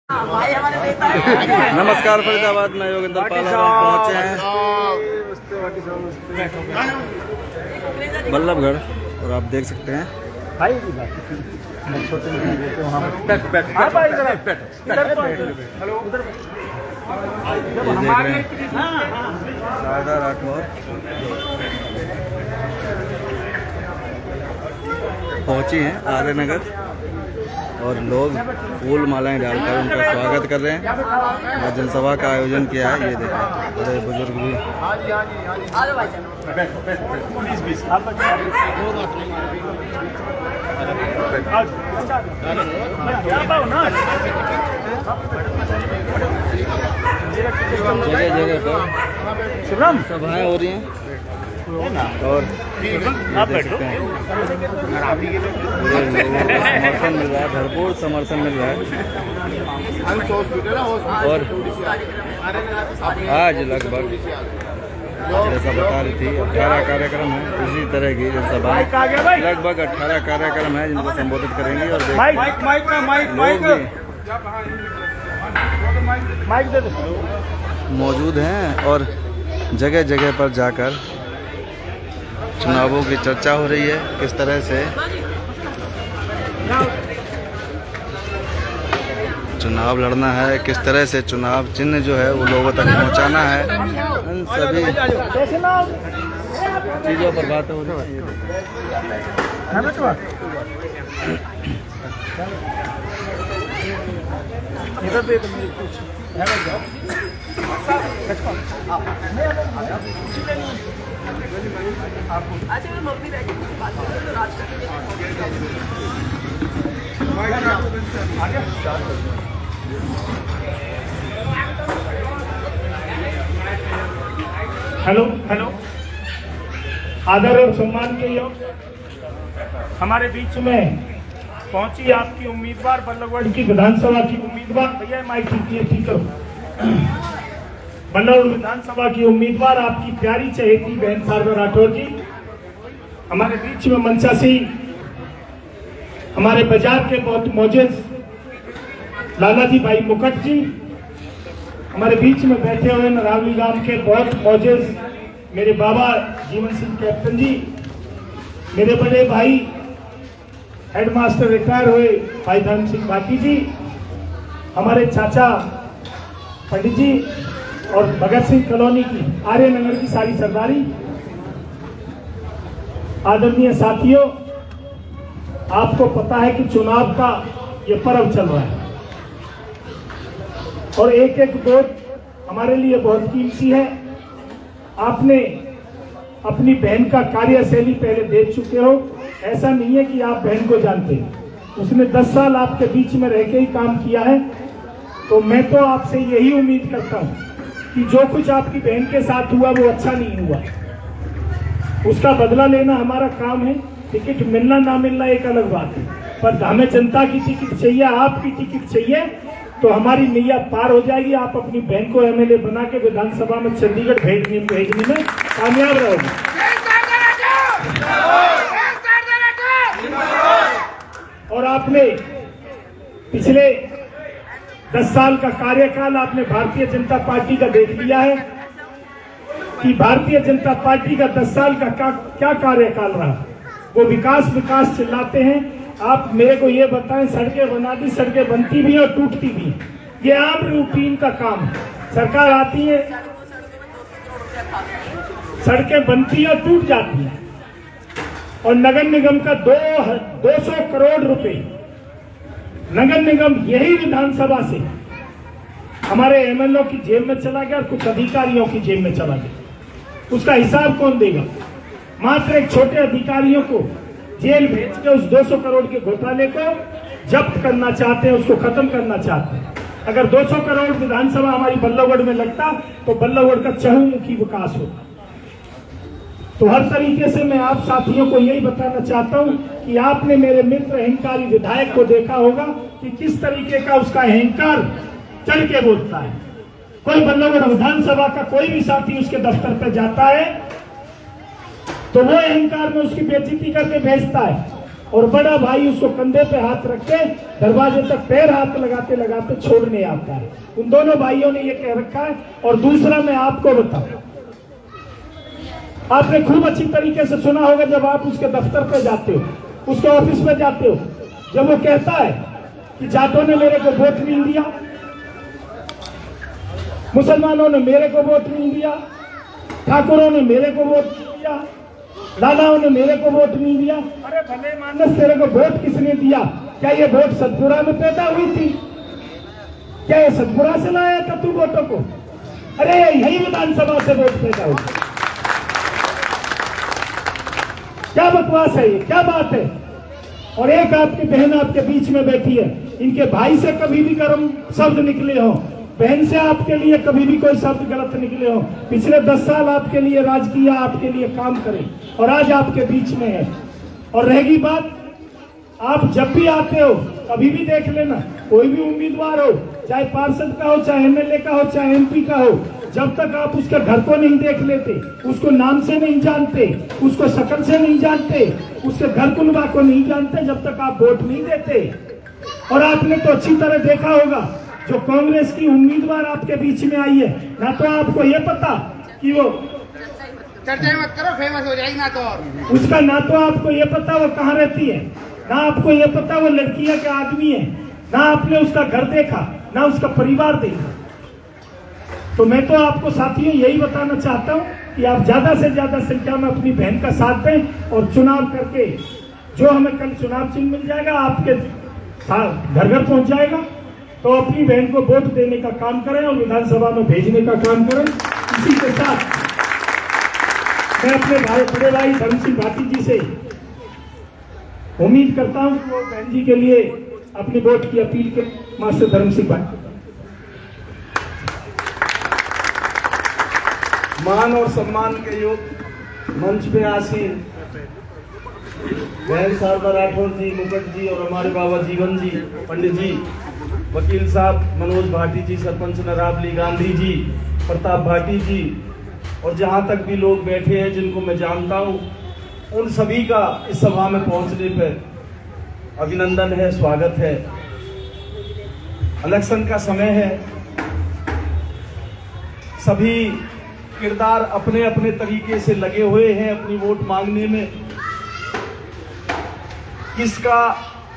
नमस्कार फरीदाबाद में योगेंद्र पाल पहुंचे हैं बल्लभगढ़ और आप देख सकते हैं शारदा राठौर पहुंची हैं आर्य नगर और लोग फूल मालाएं डालकर उनका स्वागत कर रहे हैं और जनसभा का आयोजन किया है। ये देखें बड़े बुजुर्ग भी जगह जगह पर सभाएं हो रही हैं और देख सकते हैं समर्थन मिल रहा है, भरपूर समर्थन मिल रहा है। और आज लगभग जैसा बता रही थी 18 कार्यक्रम है, इसी तरह की जनसभा लगभग 18 कार्यक्रम है जिनको संबोधित करेंगे और लोग मौजूद हैं और जगह जगह पर जाकर चुनावों की चर्चा हो रही है, किस तरह से चुनाव लड़ना है, किस तरह से चुनाव चिन्ह जो है वो लोगों तक पहुंचाना है, इन सभी चीज़ों पर बात हो रही है। हेलो हेलो, आदर और सम्मान के योग हमारे बीच में पहुंची आपकी उम्मीदवार बल्लभगढ़ की विधानसभा की उम्मीदवार, भैया माइक ठीक करो, बल्लभगढ़ विधानसभा की उम्मीदवार आपकी प्यारी चहेती बहन शारदा राठौर जी हमारे बीच में मंचासी, हमारे बाजार के बहुत मौजूद लालाजी भाई मुकट जी हमारे बीच में बैठे हुए, नरावली गांव के बहुत मौजूद मेरे बाबा जीवन सिंह कैप्टन जी, मेरे बड़े भाई हेडमास्टर रिटायर हुए भाई धर्म सिंह भाटी जी, हमारे चाचा पंडित जी और भगत सिंह कॉलोनी की आर्य नगर की सारी सरदारी, आदरणीय साथियों, आपको पता है कि चुनाव का ये पर्व चल रहा है और एक एक वोट हमारे लिए बहुत कीमती है। आपने अपनी बहन का कार्यशैली पहले देख चुके हो, ऐसा नहीं है कि आप बहन को जानते, उसने 10 साल आपके बीच में रह के ही काम किया है। तो मैं तो आपसे यही उम्मीद करता हूं कि जो कुछ आपकी बहन के साथ हुआ वो अच्छा नहीं हुआ, उसका बदला लेना हमारा काम है। टिकट मिलना ना मिलना एक अलग बात है, पर हमें जनता की टिकट चाहिए, आपकी टिकट चाहिए तो हमारी नैया पार हो जाएगी। आप अपनी बहन को एमएलए बना के विधानसभा में चंडीगढ़ भेजने में कामयाब रहोगे। और आपने पिछले 10 साल का कार्यकाल आपने भारतीय जनता पार्टी का देख लिया है कि भारतीय जनता पार्टी का 10 साल का क्या कार्यकाल रहा। वो विकास विकास चिल्लाते हैं, आप मेरे को ये बताएं, सड़कें बना दी, सड़कें बनती भी और टूटती भी, ये आम रूटीन का काम है। सरकार आती है, सड़कें बनती है और टूट जाती है, और नगर निगम का 200 करोड़ रुपए नगर निगम यही विधानसभा से हमारे एमएलए की जेब में चला गया और कुछ अधिकारियों की जेब में चला गया। उसका हिसाब कौन देगा? मात्र एक छोटे अधिकारियों को जेल भेज के उस 200 करोड़ के घोटाले को जब्त करना चाहते हैं, उसको खत्म करना चाहते हैं। अगर 200 करोड़ विधानसभा हमारी बल्लभगढ़ में लगता तो बल्लभगढ़ का चहुमुखी विकास होता। तो हर तरीके से मैं आप साथियों को यही बताना चाहता हूं कि आपने मेरे मित्र अहंकारी विधायक को देखा होगा कि किस तरीके का उसका अहंकार चढ़ के बोलता है। कोई बल्लभगढ़ विधानसभा का कोई भी साथी उसके दफ्तर पर जाता है तो वो अहंकार में उसकी बेइज्जती करके भेजता है। और बड़ा भाई उसको कंधे पे हाथ रख के दरवाजे तक पैर हाथ लगाते लगाते छोड़ने आता है। उन दोनों भाइयों ने ये कह रखा है। और दूसरा मैं आपको बताऊं, आपने खूब अच्छी तरीके से सुना होगा जब आप उसके दफ्तर पे जाते हो, उसके ऑफिस में जाते हो, जब वो कहता है कि जाटों ने मेरे को वोट नहीं दिया, मुसलमानों ने मेरे को वोट नहीं दिया, ठाकुरों ने मेरे को वोट नहीं दिया, लालाओं ने मेरे को वोट नहीं दिया। अरे भले मानस, तेरे को वोट किसने दिया? क्या ये वोट सतपुरा में पैदा हुई थी? क्या ये सतपुरा से लाया था तू वोटों को? अरे यही विधानसभा से वोट पैदा हुई। क्या बकवास है ये, क्या बात है? और एक आपकी बहन आपके बीच में बैठी है, इनके भाई से कभी भी गर्म शब्द निकले हो, बहन से आपके लिए कभी भी कोई शब्द गलत निकले हो, पिछले 10 साल आपके लिए राज किया, आपके लिए काम करे, और आज आपके बीच में है। और रहेगी बात, आप जब भी आते हो कभी भी देख लेना, कोई भी उम्मीदवार हो, चाहे पार्षद का हो, चाहे एमएलए का हो, चाहे एमपी का हो, जब तक आप उसके घर को नहीं देख लेते, उसको नाम से नहीं जानते, उसको शक्ल से नहीं जानते, उसके घर कुनबा को नहीं जानते, जब तक आप वोट नहीं देते। और आपने तो अच्छी तरह देखा होगा, जो कांग्रेस की उम्मीदवार आपके बीच में आई है, ना तो आपको ये पता कि वो चर्चा मत करो, फेमस हो जाएगी ना तो उसका, ना तो आपको ये पता वो कहाँ रहती है, ना आपको ये पता वो लड़कियां क्या आदमी है, ना आपने उसका घर देखा, ना उसका परिवार देखा। तो मैं तो आपको साथियों यही बताना चाहता हूं कि आप ज्यादा से ज्यादा संख्या में अपनी बहन का साथ दें, और चुनाव करके जो हमें कल चुनाव चिन्ह मिल जाएगा, आपके घर घर पहुंच जाएगा, तो अपनी बहन को वोट देने का काम करें और विधानसभा में भेजने का काम करें। इसी के साथ मैं अपने बड़े भाई धर्म सिंह भाटी जी से उम्मीद करता हूं कि वो बहन जी के लिए अपनी वोट की अपील के मास्टर धर्म सिंह भाटी। मान और सम्मान के योग मंच पे आसीन बहन शारदा राठौर जी, मुकुट जी, और हमारे बाबा जीवन जी, पंडित जी, वकील साहब मनोज भाटी जी, सरपंच नरावली गांधी जी, प्रताप भाटी जी, और जहां तक भी लोग बैठे हैं जिनको मैं जानता हूं, उन सभी का इस सभा में पहुंचने पर अभिनंदन है, स्वागत है। इलेक्शन का समय है, सभी किरदार अपने अपने तरीके से लगे हुए हैं अपनी वोट मांगने में। किसका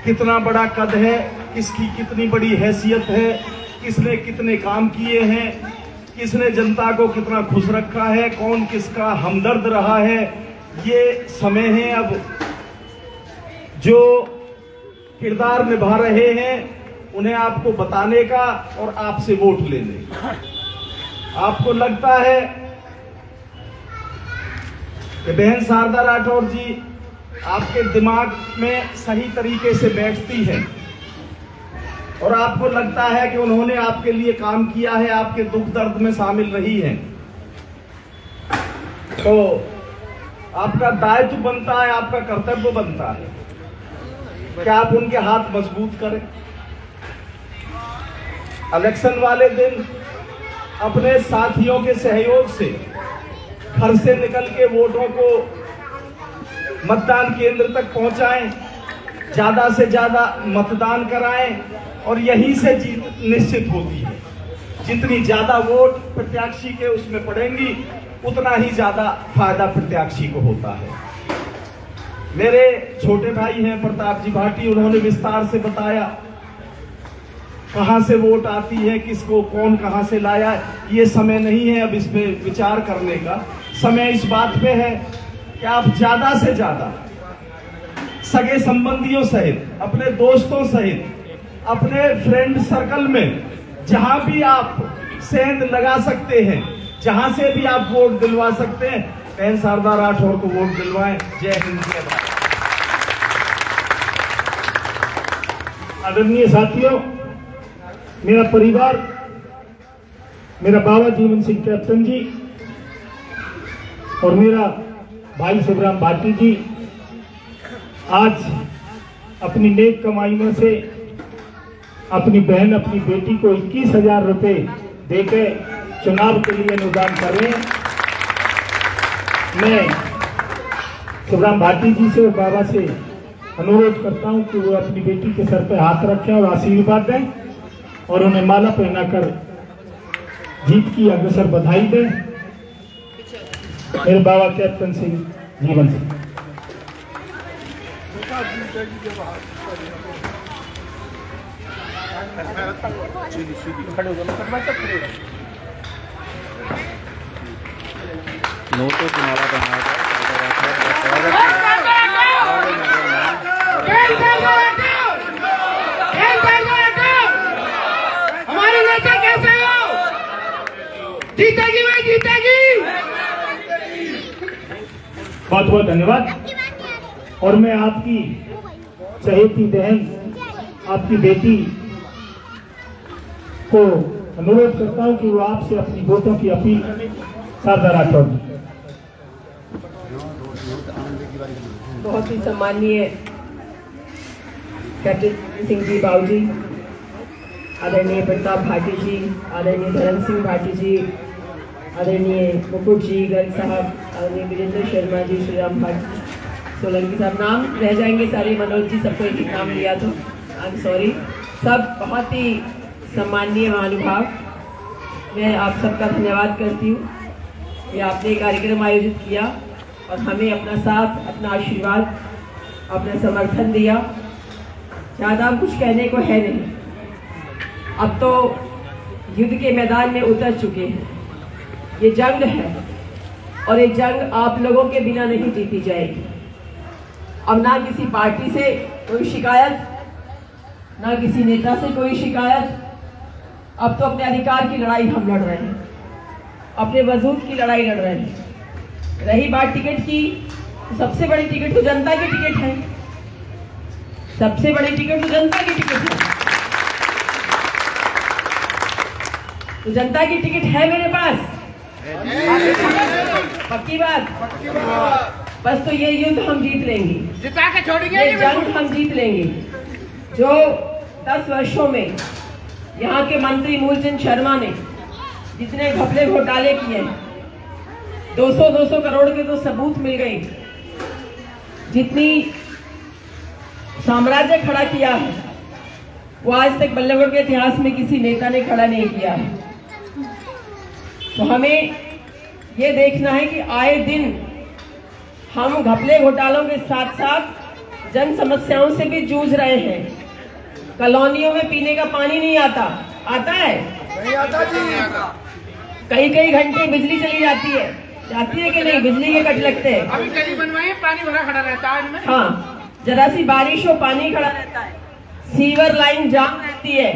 कितना बड़ा कद है, किसकी कितनी बड़ी हैसियत है, किसने कितने काम किए हैं, किसने जनता को कितना खुश रखा है, कौन किसका हमदर्द रहा है, ये समय है अब जो किरदार निभा रहे हैं उन्हें आपको बताने का और आपसे वोट लेने का। आपको लगता है कि बहन शारदा राठौर जी आपके दिमाग में सही तरीके से बैठती है, और आपको लगता है कि उन्होंने आपके लिए काम किया है, आपके दुख दर्द में शामिल रही हैं, तो आपका दायित्व बनता है, आपका कर्तव्य बनता है कि आप उनके हाथ मजबूत करें। इलेक्शन वाले दिन अपने साथियों के सहयोग से घर से निकल के वोटों को मतदान केंद्र तक पहुंचाएं, ज्यादा से ज्यादा मतदान कराएं, और यहीं से जीत निश्चित होती है। जितनी ज्यादा वोट प्रत्याशी के उसमें पड़ेंगी, उतना ही ज्यादा फायदा प्रत्याशी को होता है। मेरे छोटे भाई हैं प्रताप जी भाटी, उन्होंने विस्तार से बताया कहां से वोट आती है, किसको कौन कहां से लाया। ये समय नहीं है अब इस पे विचार करने का, समय इस बात पे है कि आप ज्यादा से ज्यादा सगे संबंधियों सहित, अपने दोस्तों सहित, अपने फ्रेंड सर्कल में जहां भी आप सेंध लगा सकते हैं, जहां से भी आप वोट दिलवा सकते हैं, बहन शारदा राठौर को वोट दिलवाएं। जय हिंद, जय भारत। आदरणीय साथियों, मेरा परिवार, मेरा बाबा जीवन सिंह कैप्टन जी और मेरा भाई शिवराम भाटी जी आज अपनी नेक कमाई में से अपनी बहन, अपनी बेटी को 21,000 रुपए देके चुनाव के लिए अनुदान कर रहे हैं। मैं शिवराम भाटी जी से और बाबा से अनुरोध करता हूं कि वो अपनी बेटी के सर पे हाथ रखें और आशीर्वाद दें और उन्हें माला पहनाकर जीत की अग्रसर बधाई दें। मेरे बाबा कैप्टन सिंह जीवन सिंह। नोटों की माला पहनाकर स्वागत हमारे नेता कैसे हो? जीतेगी भाई, जीतेगी। बहुत बहुत धन्यवाद। और मैं आपकी चहेती बहन, आपकी बेटी को अनुरोध करता हूं कि वो आपसे अपनी वोटों की अपील करें। शारदा राठौर। बहुत ही सम्मानीय कैप्टन सिंह जी बाबूजी, आदरणीय प्रताप भाटी जी, आदरणीय धर्म सिंह भाटी जी, आदरणीय मुकुट जी गर्ग साहब, आदरणीय वीरेंद्र शर्मा जी, श्री राम भाटी सोलंकी साहब, नाम रह जाएंगे सारे, मनोज जी, सबको एक नाम लिया तो आई एम सॉरी। सब बहुत ही सम्मानीय महानुभाव, मैं आप सबका धन्यवाद करती हूँ कि आपने कार्यक्रम आयोजित किया और हमें अपना साथ, अपना आशीर्वाद, अपना समर्थन दिया। ज़्यादा कुछ कहने को है नहीं, अब तो युद्ध के मैदान में उतर चुके हैं। ये जंग है और ये जंग आप लोगों के बिना नहीं जीती जाएगी। अब ना किसी पार्टी से कोई शिकायत, ना किसी नेता से कोई शिकायत। अब तो अपने अधिकार की लड़ाई हम लड़ रहे हैं, अपने वजूद की लड़ाई लड़ रहे हैं। रही बात टिकट की, तो सबसे बड़ी टिकट तो जनता की टिकट है, सबसे बड़ी टिकट तो जनता की टिकट है। तो जनता की टिकट है मेरे पास, पक्की बात। बस तो ये युद्ध हम जीत लेंगे, जिता के छोड़ेंगे, ये जंग हम जीत लेंगे। जो 10 वर्षों में यहाँ के मंत्री मूलचंद शर्मा ने जितने घपले घोटाले किए, 200-200 करोड़ के तो सबूत मिल गए। जितनी साम्राज्य खड़ा किया है वो आज तक बल्लभगढ़ के इतिहास में किसी नेता ने खड़ा नहीं किया है। तो हमें ये देखना है कि आए दिन हम घपले घोटालों के साथ साथ जन समस्याओं से भी जूझ रहे हैं। कॉलोनियों में पीने का पानी नहीं आता, आता है? नहीं आता जी। कई घंटे बिजली चली जाती है कि नहीं? बिजली के कट लगते हैं। अभी गली बनवाई, पानी भरा खड़ा रहता है इनमें। हाँ, जरा सी बारिश हो पानी खड़ा रहता है, सीवर लाइन जाम रहती है,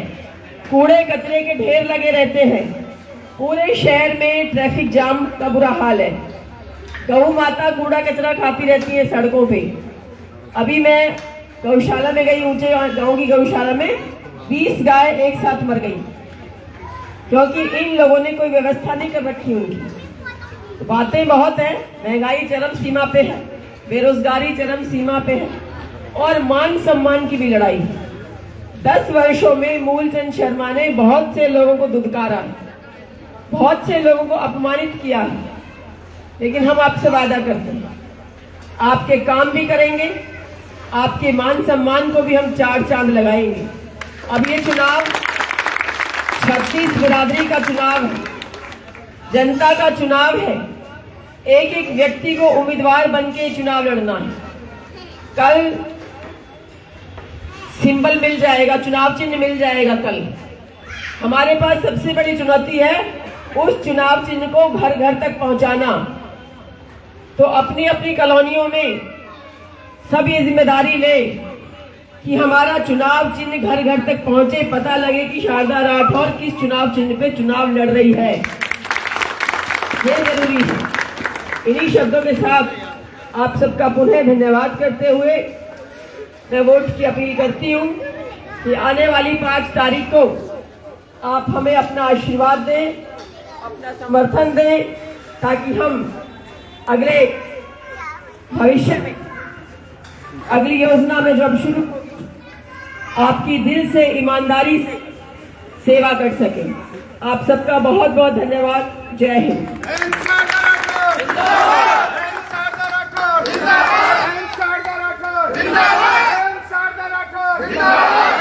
कूड़े कचरे के ढेर लगे रहते हैं, पूरे शहर में ट्रैफिक जाम का बुरा हाल है। गौ माता कूड़ा कचरा खाती रहती है सड़कों पे। अभी मैं गौशाला में गई, ऊंचे गांव की गौशाला में 20 गाय एक साथ मर गई क्योंकि इन लोगों ने कोई व्यवस्था नहीं कर रखी उनकी। तो बातें बहुत हैं, महंगाई चरम सीमा पे है, बेरोजगारी चरम सीमा पे है और मान सम्मान की भी लड़ाई है। 10 वर्षों में मूलचंद शर्मा ने बहुत से लोगों को दुदकारा, बहुत से लोगों को अपमानित किया है, लेकिन हम आपसे वादा करते हैं आपके काम भी करेंगे, आपके मान सम्मान को भी हम 4 चांद लगाएंगे। अब ये चुनाव 36 बिरादरी का चुनाव है, जनता का चुनाव है। एक एक व्यक्ति को उम्मीदवार बन के चुनाव लड़ना है। कल सिंबल मिल जाएगा, चुनाव चिन्ह मिल जाएगा। कल हमारे पास सबसे बड़ी चुनौती है उस चुनाव चिन्ह को घर घर तक पहुंचाना। तो अपनी अपनी कॉलोनियों में सब ये जिम्मेदारी ले कि हमारा चुनाव चिन्ह घर घर तक पहुंचे, पता लगे कि शारदा राठौर किस चुनाव चिन्ह पे चुनाव लड़ रही है। ये जरूरी है। इन्हीं शब्दों के साथ आप सबका पुनः धन्यवाद करते हुए मैं वोट की अपील करती हूँ कि आने वाली 5 तारीख को आप हमें अपना आशीर्वाद दें, अपना समर्थन दें, ताकि हम अगले भविष्य में अगली योजना में जब शुरू आपकी दिल से ईमानदारी से सेवा कर सके। आप सबका बहुत बहुत धन्यवाद। जय हिंद। जिंदाबाद। जिंदाबाद